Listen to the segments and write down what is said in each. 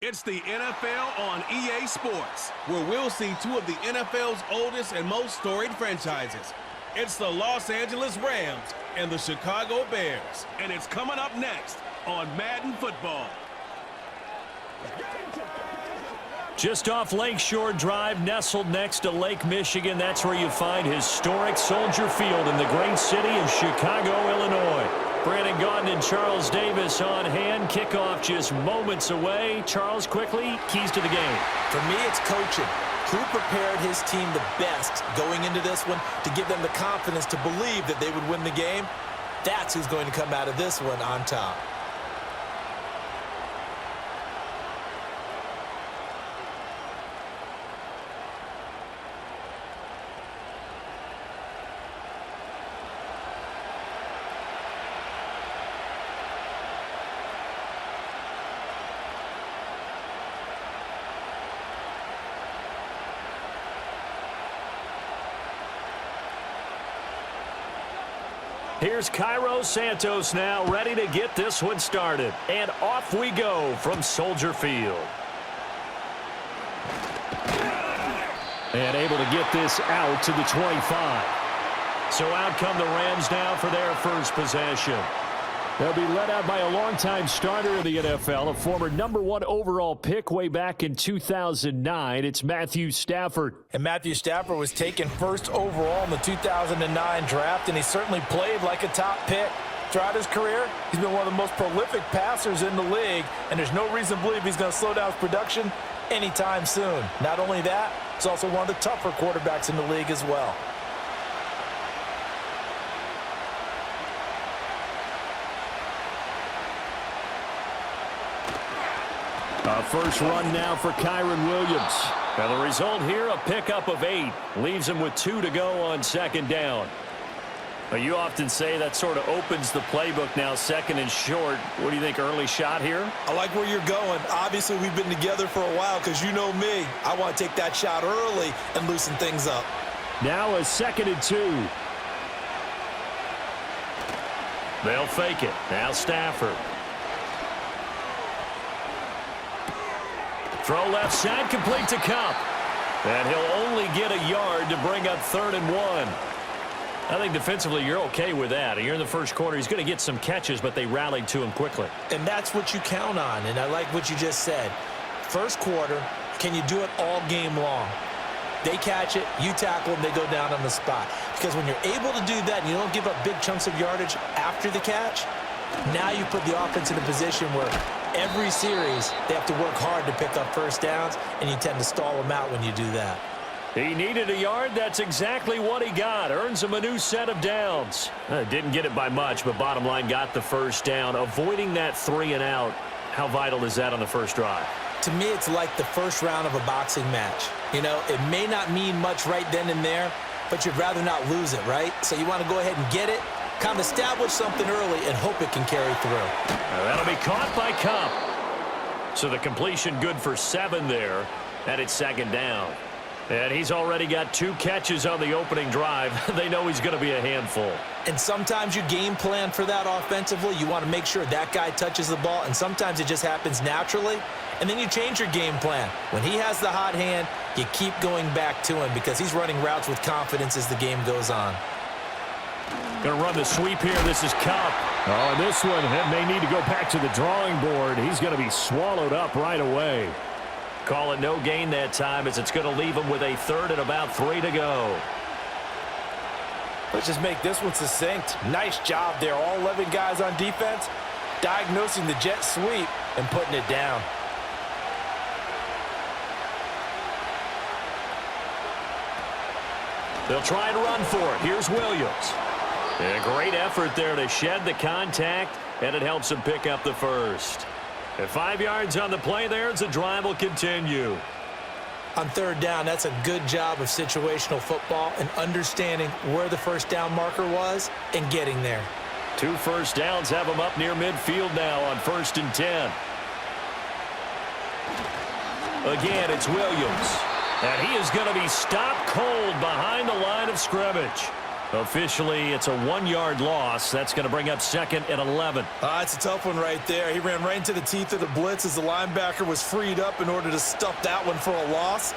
It's the NFL on EA Sports, where we'll see two of the NFL's oldest and most storied franchises. It's the Los Angeles Rams and the Chicago Bears. And it's coming up next on Madden Football. Just off Lakeshore Drive, nestled next to Lake Michigan, that's where you find historic Soldier Field in the great city of Chicago, Illinois. Brandon Gaudin and Charles Davis on hand. Kickoff just moments away. Charles, quickly, keys to the game. For me, it's coaching. Who prepared his team the best going into this one to give them the confidence to believe that they would win the game? That's who's going to come out of this one on top. Here's Cairo Santos now, ready to get this one started. And off we go from Soldier Field. And able to get this out to the 25. So out come the Rams now for their first possession. They'll be led out by a longtime starter in the NFL, a former #1 overall pick way back in 2009. It's Matthew Stafford. And Matthew Stafford was taken first overall in the 2009 draft, and he certainly played like a top pick. Throughout his career, he's been one of the most prolific passers in the league, and there's no reason to believe he's going to slow down his production anytime soon. Not only that, he's also one of the tougher quarterbacks in the league as well. A first run now for Kyron Williams. And the result here, a pickup of 8. Leaves him with 2 to go on second down. Now, you often say that sort of opens the playbook now, second and short. What do you think, early shot here? I like where you're going. Obviously, we've been together for a while because you know me. I want to take that shot early and loosen things up. Now a second and 2. They'll fake it. Now Stafford. Throw left side, complete to Kupp. And he'll only get a yard to bring up 3rd and 1. I think defensively you're okay with that. You're in the first quarter. He's going to get some catches, but they rallied to him quickly. And that's what you count on, and I like what you just said. First quarter, can you do it all game long? They catch it, you tackle them, they go down on the spot. Because when you're able to do that and you don't give up big chunks of yardage after the catch, now you put the offense in a position where every series they have to work hard to pick up first downs, and you tend to stall them out when you do that. He needed a yard. That's exactly what he got. Earns him a new set of downs. Didn't get it by much, but bottom line got the first down. Avoiding that 3 and out, how vital is that on the first drive? To me, it's like the first round of a boxing match. You know, it may not mean much right then and there, but you'd rather not lose it, right? So you want to go ahead and get it, kind of establish something early, and hope it can carry through. That'll be caught by Kupp. So the completion good for 7 there, and it's second down. And he's already got 2 catches on the opening drive. They know he's going to be a handful. And sometimes you game plan for that offensively. You want to make sure that guy touches the ball, and sometimes it just happens naturally. And then you change your game plan. When he has the hot hand, you keep going back to him because he's running routes with confidence as the game goes on. Going to run the sweep here. This is Kupp. Oh, and this one may need to go back to the drawing board. He's going to be swallowed up right away. Call it no gain that time as it's going to leave him with a 3rd and about 3 to go. Let's just make this one succinct. Nice job there. All 11 guys on defense diagnosing the jet sweep and putting it down. They'll try and run for it. Here's Williams. And a great effort there to shed the contact, and it helps him pick up the first. At 5 yards on the play there, as the drive will continue. On 3rd down, that's a good job of situational football and understanding where the first down marker was and getting there. 2 first downs have him up near midfield now on 1st and 10. Again, it's Williams. And he is going to be stopped cold behind the line of scrimmage. Officially, it's a 1-yard loss. That's going to bring up 2nd and 11. It's a tough one right there. He ran right into the teeth of the blitz as the linebacker was freed up in order to stuff that one for a loss.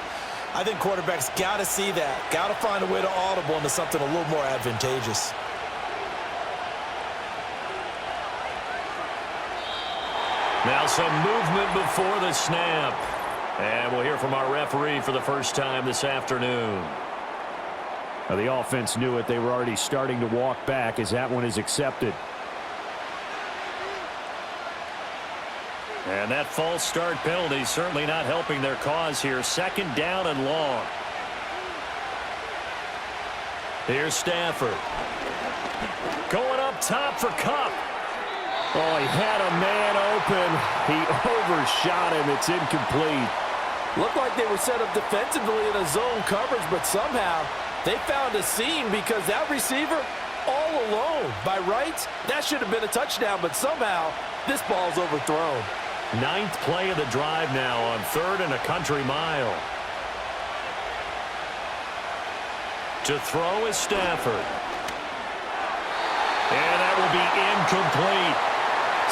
I think quarterbacks got to see that. Got to find a way to audible into something a little more advantageous. Now some movement before the snap. And we'll hear from our referee for the first time this afternoon. Now the offense knew it. They were already starting to walk back as that one is accepted. And that false start penalty certainly not helping their cause here. 2nd down and long. Here's Stafford. Going up top for Kupp. Oh, he had a man open. He overshot him. It's incomplete. Looked like they were set up defensively in a zone coverage, but somehow they found a seam because that receiver all alone. By rights, that should have been a touchdown, but somehow this ball's overthrown. 9th play of the drive now on 3rd and a country mile. To throw is Stafford. And that will be incomplete.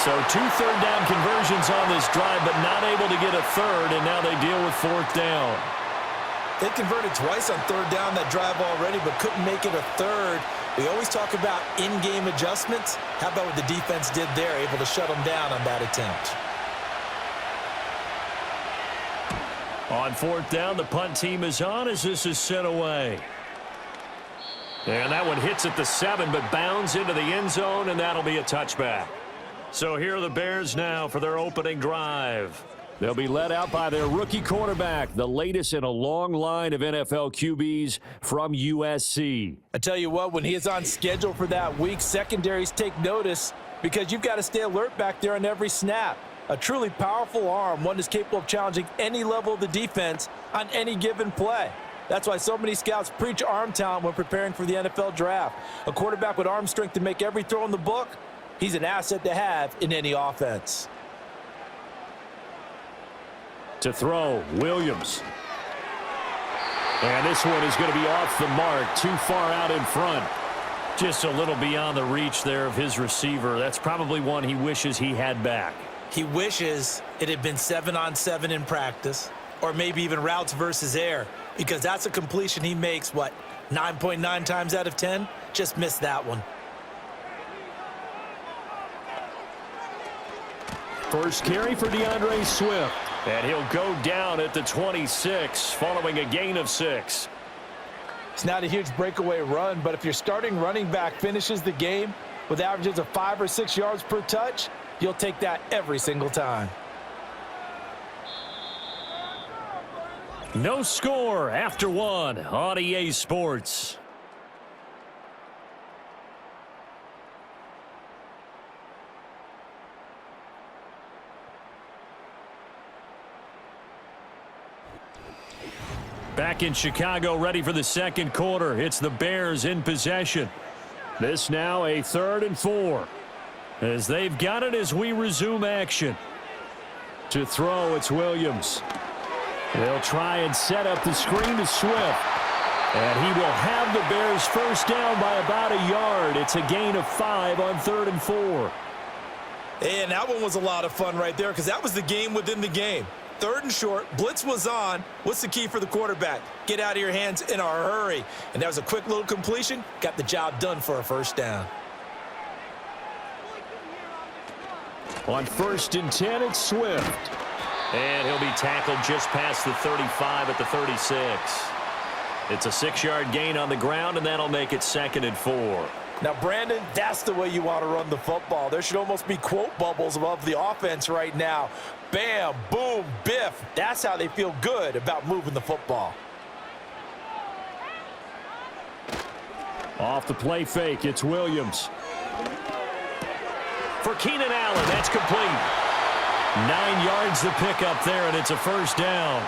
So 2 third-down conversions on this drive, but not able to get a third, and now they deal with 4th down. They converted twice on 3rd down that drive already, but couldn't make it a third. We always talk about in-game adjustments. How about what the defense did there, able to shut them down on that attempt? On 4th down, the punt team is on as this is sent away. And that one hits at the 7, but bounds into the end zone, and that'll be a touchback. So here are the Bears now for their opening drive. They'll be led out by their rookie quarterback, the latest in a long line of NFL QBs from USC. I tell you what, when he is on schedule for that week, secondaries take notice because you've got to stay alert back there on every snap. A truly powerful arm, one that's capable of challenging any level of the defense on any given play. That's why so many scouts preach arm talent when preparing for the NFL draft. A quarterback with arm strength to make every throw in the book, he's an asset to have in any offense. To throw, Williams. And this one is going to be off the mark, too far out in front. Just a little beyond the reach there of his receiver. That's probably one he wishes he had back. He wishes it had been 7-on-7 in practice, or maybe even routes versus air, because that's a completion he makes, 9.9 times out of 10? Just missed that one. First carry for DeAndre Swift. And he'll go down at the 26 following a gain of 6. It's not a huge breakaway run, but if your starting running back finishes the game with averages of 5 or 6 yards per touch, you'll take that every single time. No score after 1 on EA Sports. Back in Chicago, ready for the second quarter. It's the Bears in possession. This now a 3rd and 4. As they've got it as we resume action. To throw, it's Williams. They'll try and set up the screen to Swift. And he will have the Bears first down by about a yard. It's a gain of 5 on 3rd and 4. And that one was a lot of fun right there because that was the game within the game. 3rd and short, blitz was on. What's the key for the quarterback? Get out of your hands in a hurry. And that was a quick little completion. Got the job done for a first down. On 1st and 10, it's Swift. And he'll be tackled just past the 35 at the 36. It's a 6-yard gain on the ground, and that'll make it 2nd and 4. Now, Brandon, that's the way you want to run the football. There should almost be quote bubbles above the offense right now. Bam, boom, biff. That's how they feel good about moving the football. Off the play fake, it's Williams. For Keenan Allen, that's complete. 9 yards to pick up there, and it's a first down.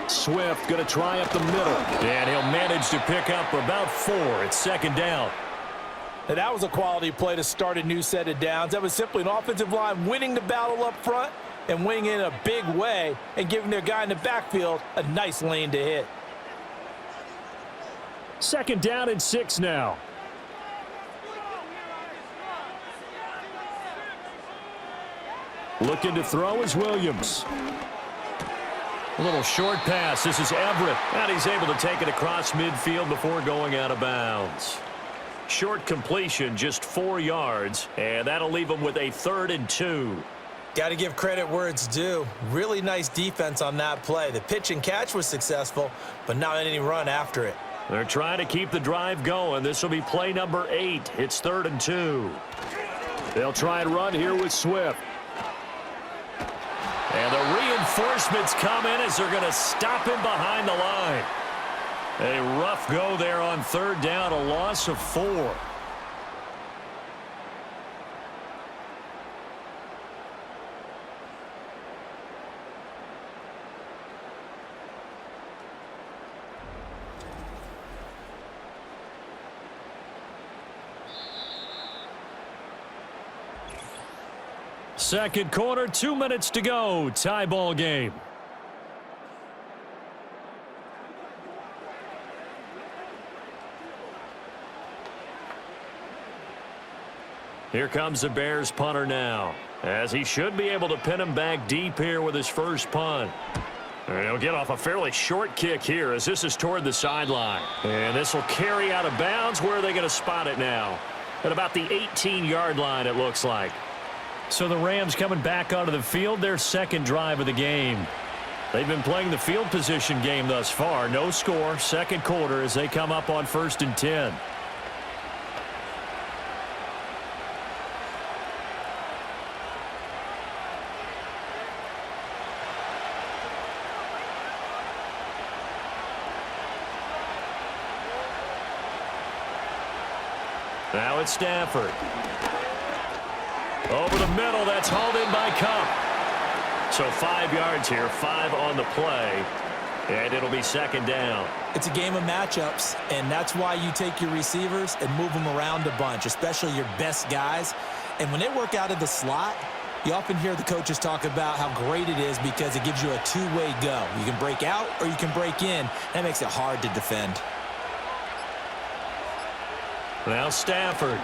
Swift going to try up the middle. And he'll manage to pick up about 4. It's second down. And that was a quality play to start a new set of downs. That was simply an offensive line winning the battle up front and winning in a big way and giving their guy in the backfield a nice lane to hit. Second down and 6 now. Looking to throw is Williams. A little short pass. This is Everett. And he's able to take it across midfield before going out of bounds. Short completion, just 4 yards. And that'll leave him with a 3rd and 2. Got to give credit where it's due. Really nice defense on that play. The pitch and catch was successful, but not any run after it. They're trying to keep the drive going. This will be play number 8. It's 3rd and 2. They'll try and run here with Swift. And the reinforcements come in as they're going to stop him behind the line. A rough go there on 3rd down, a loss of 4. Second quarter, 2 minutes to go. Tie ball game. Here comes the Bears punter now, as he should be able to pin him back deep here with his first punt. And he'll get off a fairly short kick here as this is toward the sideline. And this will carry out of bounds. Where are they going to spot it now? At about the 18-yard line, it looks like. So the Rams coming back onto the field, their second drive of the game. They've been playing the field position game thus far. No score, second quarter as they come up on 1st and 10. Now it's Stafford. Over the middle, that's hauled in by Cup. So 5 yards here, 5 on the play, and it'll be second down. It's a game of matchups, and that's why you take your receivers and move them around a bunch, especially your best guys. And when they work out of the slot, you often hear the coaches talk about how great it is because it gives you a two-way go. You can break out or you can break in. That makes it hard to defend. Now Stafford.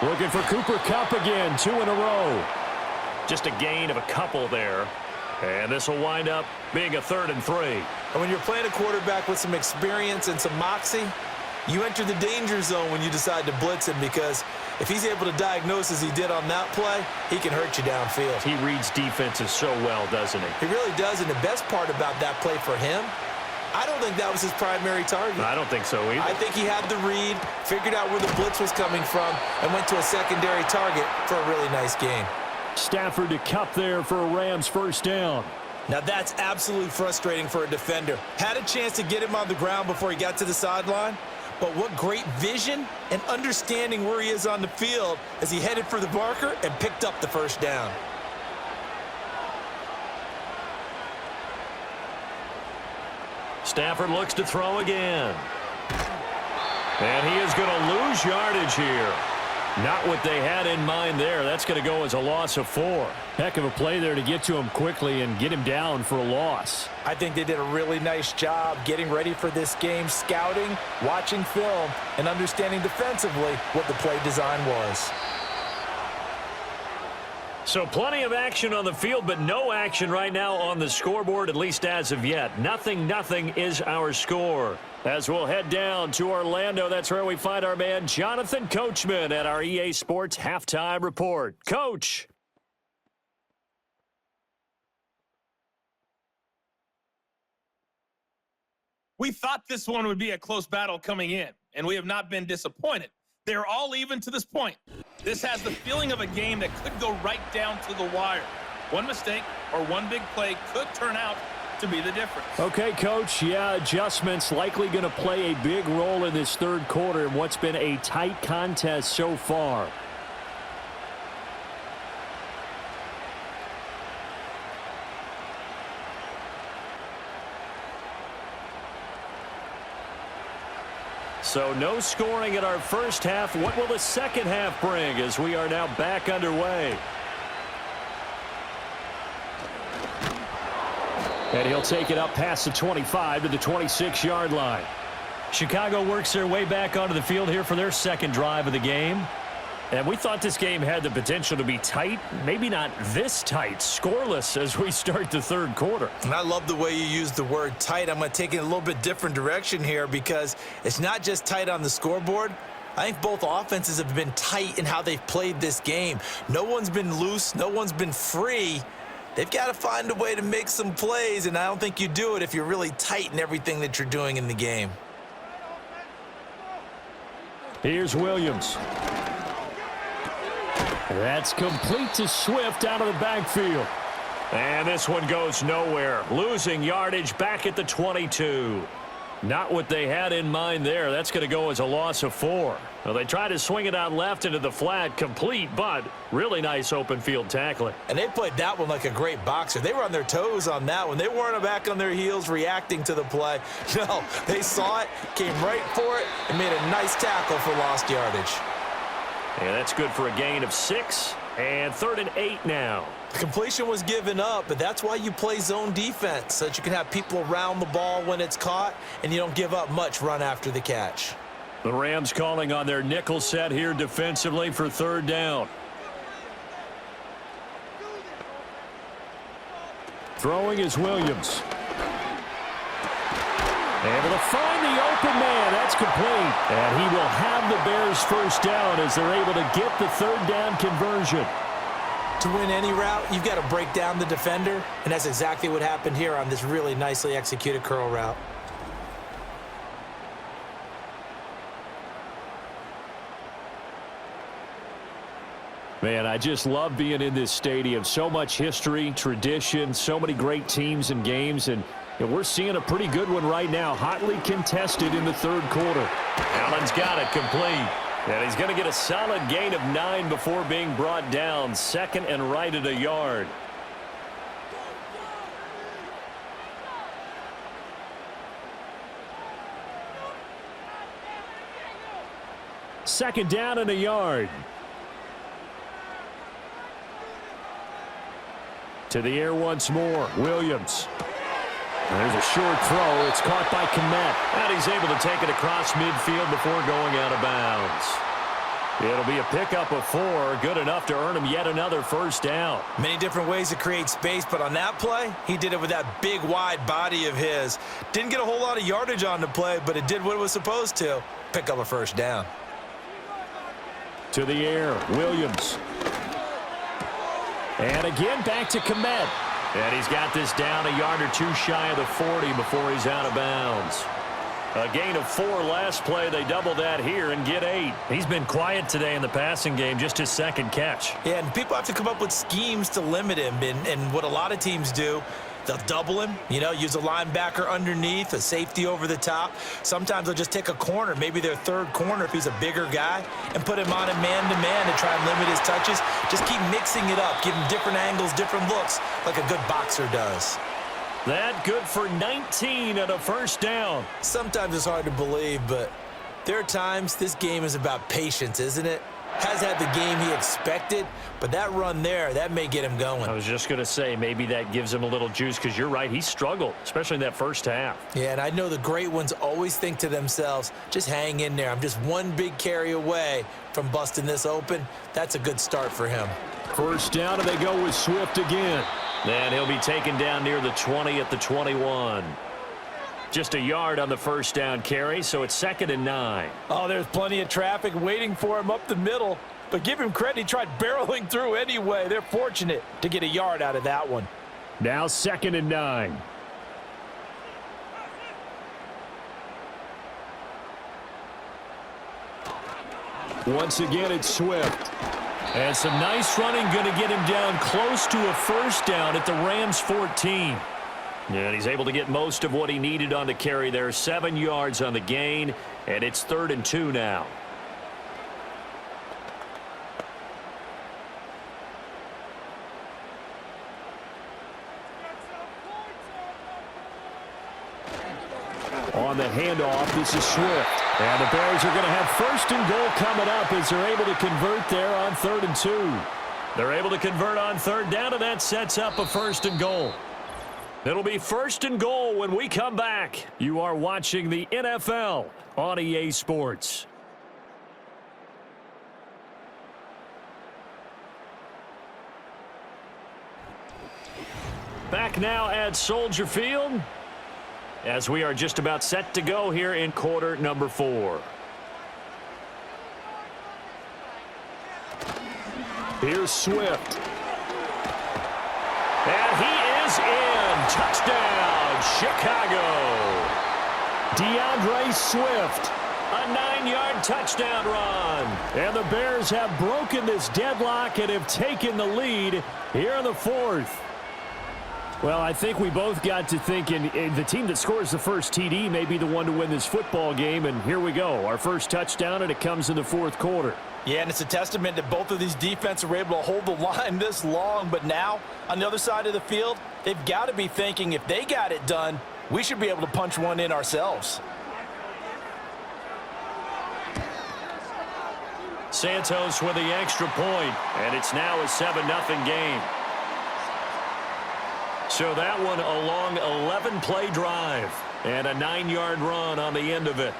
Looking for Cooper Kupp again, 2 in a row. Just a gain of a couple there. And this will wind up being a 3rd and 3. And when you're playing a quarterback with some experience and some moxie, you enter the danger zone when you decide to blitz him, because if he's able to diagnose as he did on that play, he can hurt you downfield. He reads defenses so well, doesn't he? He really does, and the best part about that play for him, I don't think that was his primary target. I don't think so either. I think he had the read, figured out where the blitz was coming from, and went to a secondary target for a really nice gain. Stafford to Kupp there for a Rams first down. Now that's absolutely frustrating for a defender. Had a chance to get him on the ground before he got to the sideline, but what great vision and understanding where he is on the field as he headed for the marker and picked up the first down. Stafford looks to throw again. And he is going to lose yardage here. Not what they had in mind there. That's going to go as a loss of 4. Heck of a play there to get to him quickly and get him down for a loss. I think they did a really nice job getting ready for this game, scouting, watching film, and understanding defensively what the play design was. So plenty of action on the field, but no action right now on the scoreboard, at least as of yet. 0-0 is our score. As we'll head down to Orlando, that's where we find our man Jonathan Coachman at our EA Sports Halftime Report. Coach. We thought this one would be a close battle coming in, and we have not been disappointed. They're all even to this point. This has the feeling of a game that could go right down to the wire. One mistake or one big play could turn out to be the difference. Okay, Coach. Yeah, adjustments likely going to play a big role in this third quarter in what's been a tight contest so far. So no scoring in our first half. What will the second half bring as we are now back underway? And he'll take it up past the 25 to the 26-yard line. Chicago works their way back onto the field here for their second drive of the game. And we thought this game had the potential to be tight, maybe not this tight, scoreless as we start the third quarter. And I love the way you use the word tight. I'm going to take it a little bit different direction here because it's not just tight on the scoreboard. I think both offenses have been tight in how they've played this game. No one's been loose. No one's been free. They've got to find a way to make some plays, and I don't think you do it if you're really tight in everything that you're doing in the game. Here's Williams. That's complete to Swift out of the backfield. And this one goes nowhere. Losing yardage back at the 22. Not what they had in mind there. That's going to go as a loss of 4. Well, they tried to swing it out left into the flat, complete, but really nice open field tackling. And they played that one like a great boxer. They were on their toes on that one. They weren't back on their heels reacting to the play. No, they saw it, came right for it, and made a nice tackle for lost yardage. And that's good for a gain of 6. And 3rd and 8 now. The completion was given up, but that's why you play zone defense, so that you can have people around the ball when it's caught, and you don't give up much run after the catch. The Rams calling on their nickel set here defensively for 3rd down. Throwing is Williams. Able to find the open man. That's complete. And he will have the Bears first down as they're able to get the 3rd down conversion. To win any route, you've got to break down the defender, and that's exactly what happened here on this really nicely executed curl route. Man, I just love being in this stadium. So much history, tradition, so many great teams and games, and we're seeing a pretty good one right now, hotly contested in the 3rd quarter. Allen's got it complete. And he's going to get a solid gain of 9 before being brought down. 2nd and right at a yard. Second down and a yard. To the air once more. Williams. There's a short throw. It's caught by Kmet. And he's able to take it across midfield before going out of bounds. It'll be a pickup of 4. Good enough to earn him yet another first down. Many different ways to create space, but on that play, he did it with that big, wide body of his. Didn't get a whole lot of yardage on the play, but it did what it was supposed to. Pick up a first down. To the air. Williams. And again back to Kmet. And he's got this down a yard or 2 shy of the 40 before he's out of bounds. A gain of 4 last play. They double that here and get 8. He's been quiet today in the passing game, just his 2nd catch. Yeah, and people have to come up with schemes to limit him. And what a lot of teams do, they'll double him, use a linebacker underneath, a safety over the top. Sometimes they'll just take a corner, maybe their 3rd corner if he's a bigger guy, and put him on a man-to-man to try and limit his touches. Just keep mixing it up, give him different angles, different looks, like a good boxer does. That good for 19 and a first down. Sometimes it's hard to believe, but there are times this game is about patience, isn't it? Has had the game he expected, but that run there, that may get him going. I was just going to say, maybe that gives him a little juice because you're right, he struggled, especially in that first half. Yeah, and I know the great ones always think to themselves, just hang in there. I'm just one big carry away from busting this open. That's a good start for him. First down, and they go with Swift again. And he'll be taken down near the 20 at the 21. Just a yard on the first down carry, so it's 2nd and 9. Oh, there's plenty of traffic waiting for him up the middle. But give him credit, he tried barreling through anyway. They're fortunate to get a yard out of that one. Now 2nd and 9. Once again, it's Swift. And some nice running, going to get him down close to a first down at the Rams 14. And he's able to get most of what he needed on the carry there. 7 yards on the gain, and it's 3rd and 2 now. On the handoff, this is Swift. And the Bears are going to have 1st and goal coming up as they're able to convert there on 3rd and 2. They're able to convert on 3rd down, and that sets up a 1st and goal. It'll be 1st and goal when we come back. You are watching the NFL on EA Sports. Back now at Soldier Field as we are just about set to go here in quarter number 4. Here's Swift. And he is in. Touchdown, Chicago. DeAndre Swift, a 9-yard touchdown run. And the Bears have broken this deadlock and have taken the lead here in the 4th. Well, I think we both got to thinking the team that scores the first TD may be the one to win this football game, and here we go. Our first touchdown, and it comes in the 4th quarter. Yeah, and it's a testament that both of these defenses were able to hold the line this long, but now, on the other side of the field, they've got to be thinking if they got it done, we should be able to punch one in ourselves. Santos with the extra point, and it's now a 7-0 game. So that one a long 11-play drive and a 9-yard run on the end of it.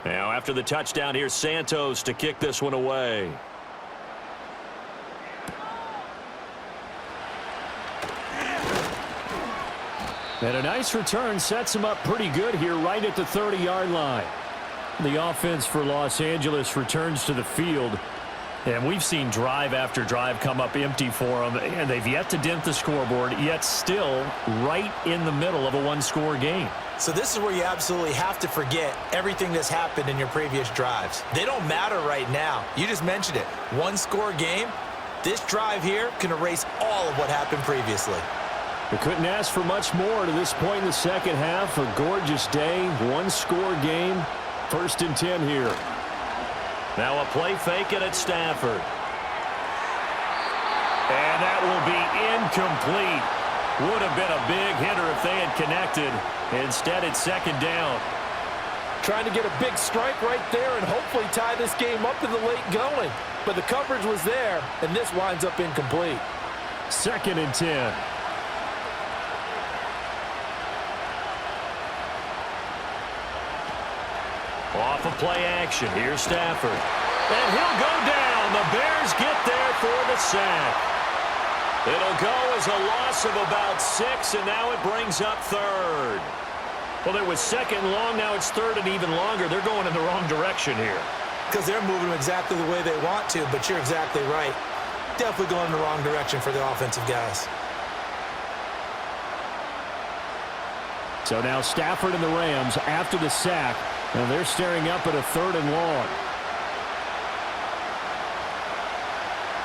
Now, after the touchdown, here's Santos to kick this one away. And a nice return sets him up pretty good here right at the 30-yard line. The offense for Los Angeles returns to the field. And we've seen drive after drive come up empty for them, and they've yet to dent the scoreboard, yet still right in the middle of a one-score game. So this is where you absolutely have to forget everything that's happened in your previous drives. They don't matter right now. You just mentioned it. One-score game. This drive here can erase all of what happened previously. They couldn't ask for much more to this point in the second half. A gorgeous day, one-score game, 1st and 10 here. Now a play fake it at Stafford. And that will be incomplete. Would have been a big hitter if they had connected. Instead, it's 2nd down. Trying to get a big strike right there and hopefully tie this game up in the late going. But the coverage was there, and this winds up incomplete. 2nd and 10. Off of play action. Here's Stafford. And he'll go down. The Bears get there for the sack. It'll go as a loss of about 6, and now it brings up 3rd. Well, it was 2nd and long. Now it's 3rd and even longer. They're going in the wrong direction here. Because they're moving them exactly the way they want to, but you're exactly right. Definitely going in the wrong direction for the offensive guys. So now Stafford and the Rams after the sack, and they're staring up at a 3rd and long.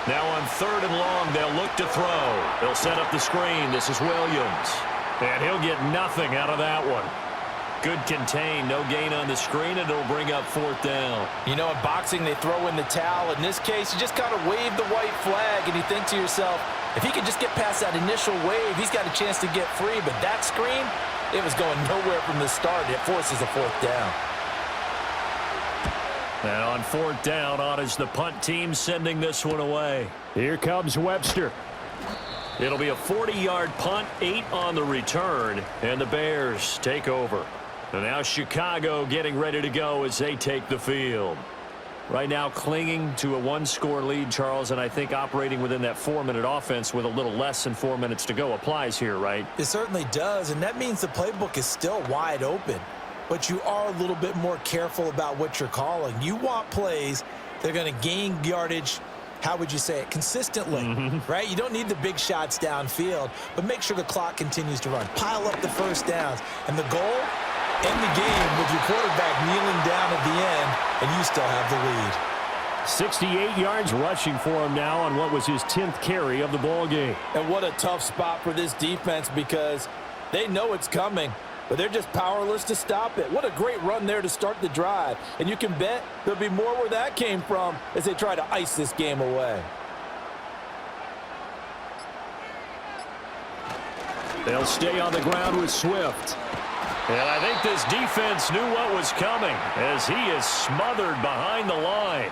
Now on 3rd and long, they'll look to throw. They'll set up the screen. This is Williams. And he'll get nothing out of that one. Good contain, no gain on the screen, and it'll bring up 4th down. You know, in boxing, they throw in the towel. In this case, you just kind of wave the white flag, and you think to yourself, if he could just get past that initial wave, he's got a chance to get free. But that screen, it was going nowhere from the start. It forces a 4th down. And on 4th down, on is the punt team sending this one away. Here comes Webster. It'll be a 40-yard punt, 8 on the return, and the Bears take over. And now Chicago getting ready to go as they take the field. Right now clinging to a one-score lead, Charles, and I think operating within that 4-minute offense with a little less than 4 minutes to go applies here, right? It certainly does, and that means the playbook is still wide open. But you are a little bit more careful about what you're calling. You want plays that are going to gain yardage, how would you say it, consistently, right? You don't need the big shots downfield, but make sure the clock continues to run. Pile up the first downs. And the goal, end the game with your quarterback kneeling down at the end, and you still have the lead. 68 yards rushing for him now on what was his 10th carry of the ball game. And what a tough spot for this defense because they know it's coming, but they're just powerless to stop it. What a great run there to start the drive. And you can bet there'll be more where that came from as they try to ice this game away. They'll stay on the ground with Swift. And I think this defense knew what was coming as he is smothered behind the line.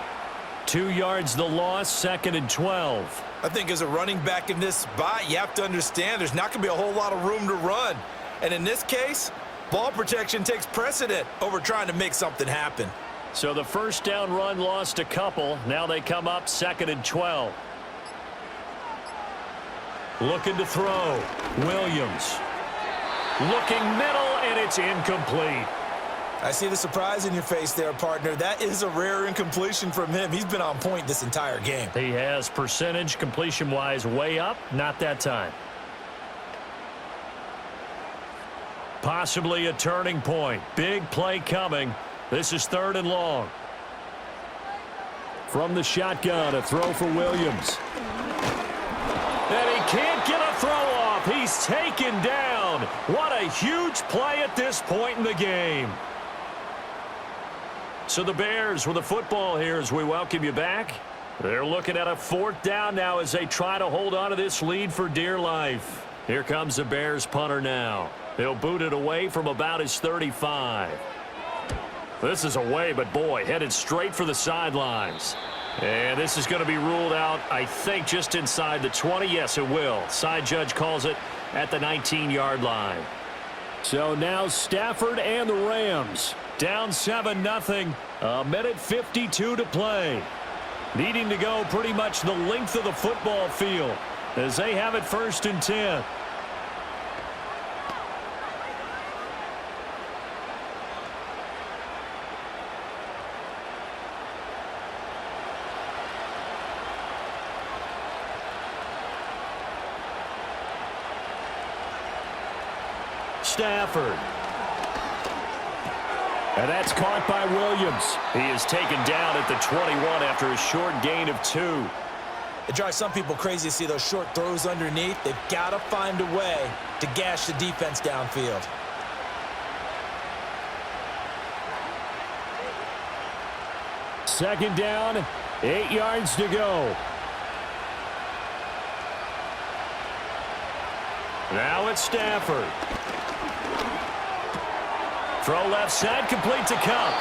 2 yards the loss, 2nd and 12. I think as a running back in this spot, you have to understand there's not going to be a whole lot of room to run. And in this case, ball protection takes precedent over trying to make something happen. So the first down run lost a couple. Now they come up 2nd and 12. Looking to throw. Williams. Looking middle, and it's incomplete. I see the surprise in your face there, partner. That is a rare incompletion from him. He's been on point this entire game. He has percentage completion-wise way up. Not that time. Possibly a turning point. Big play coming. This is 3rd and long. From the shotgun, a throw for Williams. And he can't get a throw off. He's taken down. What a huge play at this point in the game. So the Bears with the football here as we welcome you back. They're looking at a 4th down now as they try to hold on to this lead for dear life. Here comes the Bears punter now. He'll boot it away from about his 35. This is away, but boy, headed straight for the sidelines. And this is going to be ruled out, I think, just inside the 20. Yes, it will. Side judge calls it at the 19-yard line. So now Stafford and the Rams down 7-0. A minute 52 to play. Needing to go pretty much the length of the football field as they have it 1st and 10. Stafford. And that's caught by Williams. He is taken down at the 21 after a short gain of 2. It drives some people crazy to see those short throws underneath. They've got to find a way to gash the defense downfield. Second down, 8 yards to go. Now it's Stafford. Throw left side, complete to Cup.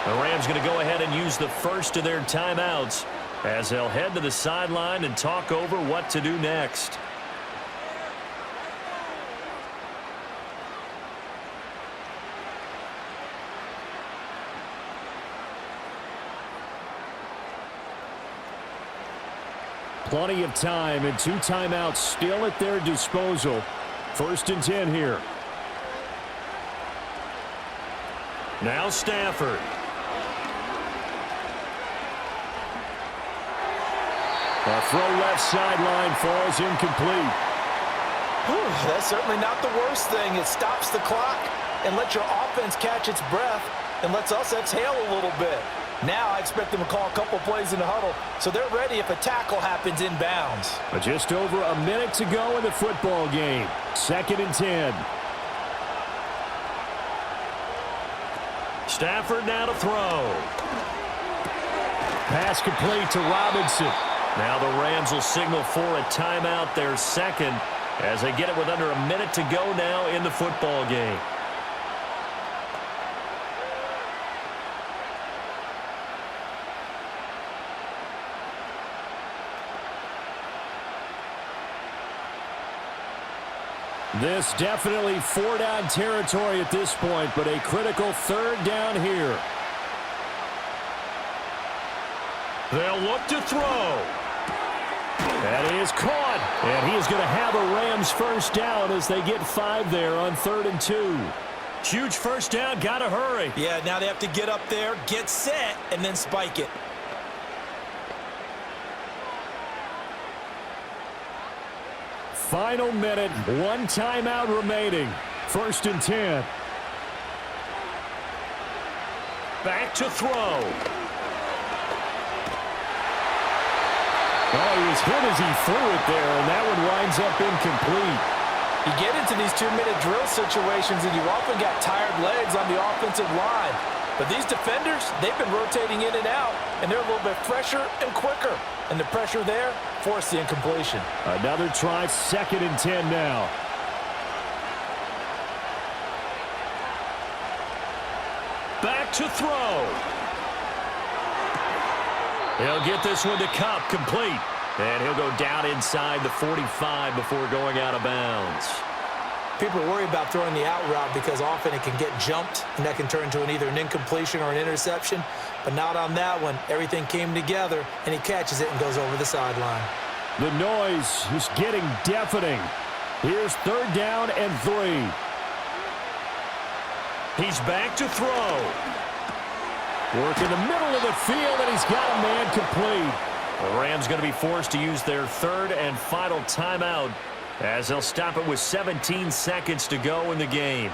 The Rams going to go ahead and use the first of their timeouts as they'll head to the sideline and talk over what to do next. Plenty of time and 2 timeouts still at their disposal. 1st and 10 here. Now Stafford. A throw left sideline falls incomplete. That's certainly not the worst thing. It stops the clock and lets your offense catch its breath and lets us exhale a little bit. Now I expect them to call a couple plays in the huddle so they're ready if a tackle happens inbounds. But just over a minute to go in the football game. 2nd and 10. Stafford now to throw. Pass complete to Robinson. Now the Rams will signal for a timeout, their 2nd, as they get it with under a minute to go now in the football game. This definitely 4-down territory at this point, but a critical 3rd down here. They'll look to throw. That is caught. And he is going to have a Rams 1st down as they get 5 there on 3rd and 2. Huge 1st down. Got to hurry. Yeah, now they have to get up there, get set, and then spike it. Final minute, 1 timeout remaining. 1st and 10. Back to throw. Oh, he was hit as he threw it there, and that one winds up incomplete. You get into these 2-minute drill situations, and you often got tired legs on the offensive line. But these defenders, they've been rotating in and out, and they're a little bit fresher and quicker. And the pressure there forced the incompletion. Another try, 2nd and 10 now. Back to throw. He'll get this one to Cup, complete. And he'll go down inside the 45 before going out of bounds. People worry about throwing the out route because often it can get jumped, and that can turn into either an incompletion or an interception. But not on that one. Everything came together, and he catches it and goes over the sideline. The noise is getting deafening. Here's 3rd down and 3. He's back to throw. Work in the middle of the field, and he's got a man complete. The Rams going to be forced to use their 3rd and final timeout as they'll stop it with 17 seconds to go in the game.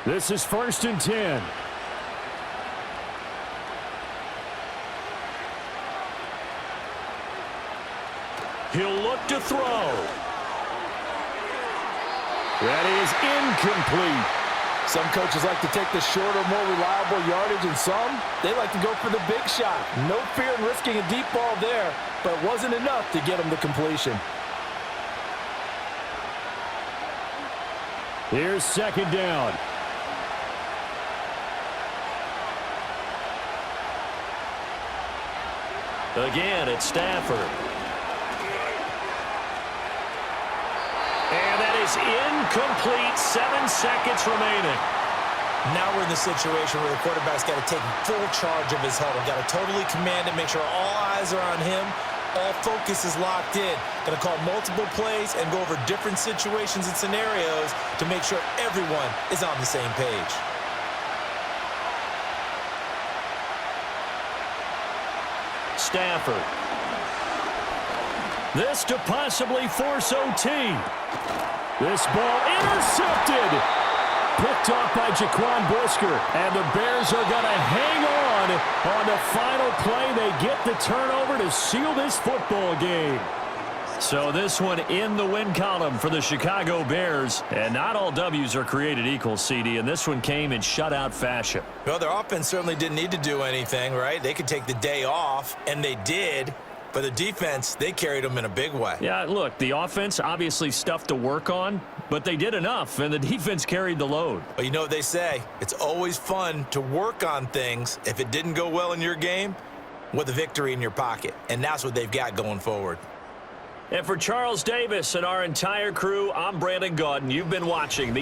This is 1st and 10. He'll look to throw. That is incomplete. Some coaches like to take the shorter, more reliable yardage, and some, they like to go for the big shot. No fear in risking a deep ball there, but it wasn't enough to get him the completion. Here's 2nd down. Again, it's Stafford. And that is incomplete. 7 seconds remaining. Now we're in the situation where the quarterback's got to take full charge of his huddle. Got to totally command it, make sure all eyes are on him. All focus is locked in. Going to call multiple plays and go over different situations and scenarios to make sure everyone is on the same page. Stafford. This to possibly force OT. This ball intercepted. Picked off by Jaquan Brisker. And the Bears are going to hang on the final play. They get the turnover to seal this football game. So this one in the win column for the Chicago Bears. And not all W's are created equal, CD. And this one came in shutout fashion. Well, their offense certainly didn't need to do anything, right? They could take the day off, and they did. But the defense, they carried them in a big way. Yeah, look, the offense, obviously stuff to work on, but they did enough, and the defense carried the load. But you know what they say, it's always fun to work on things if it didn't go well in your game with a victory in your pocket. And that's what they've got going forward. And for Charles Davis and our entire crew, I'm Brandon Gaudin. You've been watching the